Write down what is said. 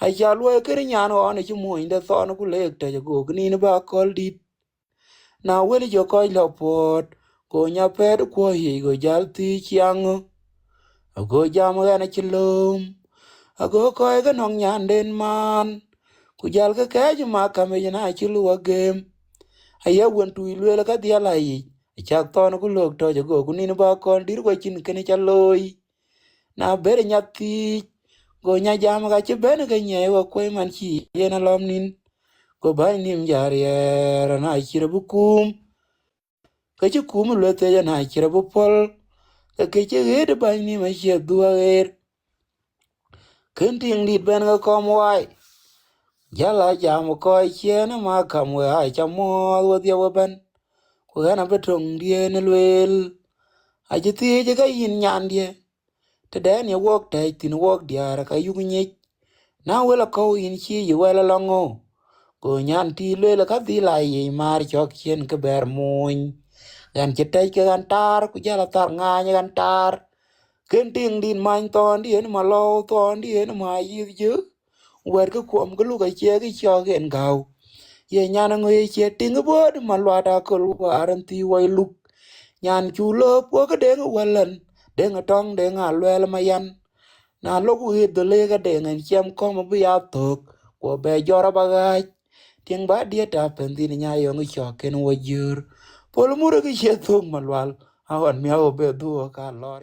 ai cha lo ke nyan on chi mo inde thon ku le te go ni ba kol dit na weli jo ko lo pot ko nya pet ko hi go jal ti chiang go jam ga na chi lum ago ko ga nong nyan den man ku jal ka ke ji ma ka me na chi lu gem aya won tu le ka dia lai chak ton ku lok to go ku ni ba kol dir ko chin ke ni cha loy na ber nya ti go nya jam ga che ben ga nye wa ko man chi ye na lom nin go ba nim jar ye na chi bu kum ka chi kum le te ya na chi bu pol ka ke che ge de ba ni ma che du er ken ting dit ben ga kom wai ya la jam ko che na ma kam we ai cha mo wo dia wo ben ko ga na betong die ne lwel a ji ti je ga yin nyan die te den ye wok te tin wok dia ka yu ni na we la ko yin chi ye we la longo ko nyan ti lwel ka di la ye mar chok chen ke ber muny gan che te ke gan tar ku ja la tar nga nya gan tar ken ting din man ton di en ma lo ton di en ma yi je wer ko kom ko lu ka che ki cho gen gao ye nyan ngo ye che ting bo de ma lwa da ko lu aran ti wai lu nyan chu lo po ka de walan de nga tong de nga lwel ma yan na lo ku hit de le ka de ngan chem ko ma bi ya tok ko be jora ba ga tieng ba dia ta pen din nya yo ngi cho ken wo jur pol mu re ki che thong ma lwal awan mi ao be du ka lor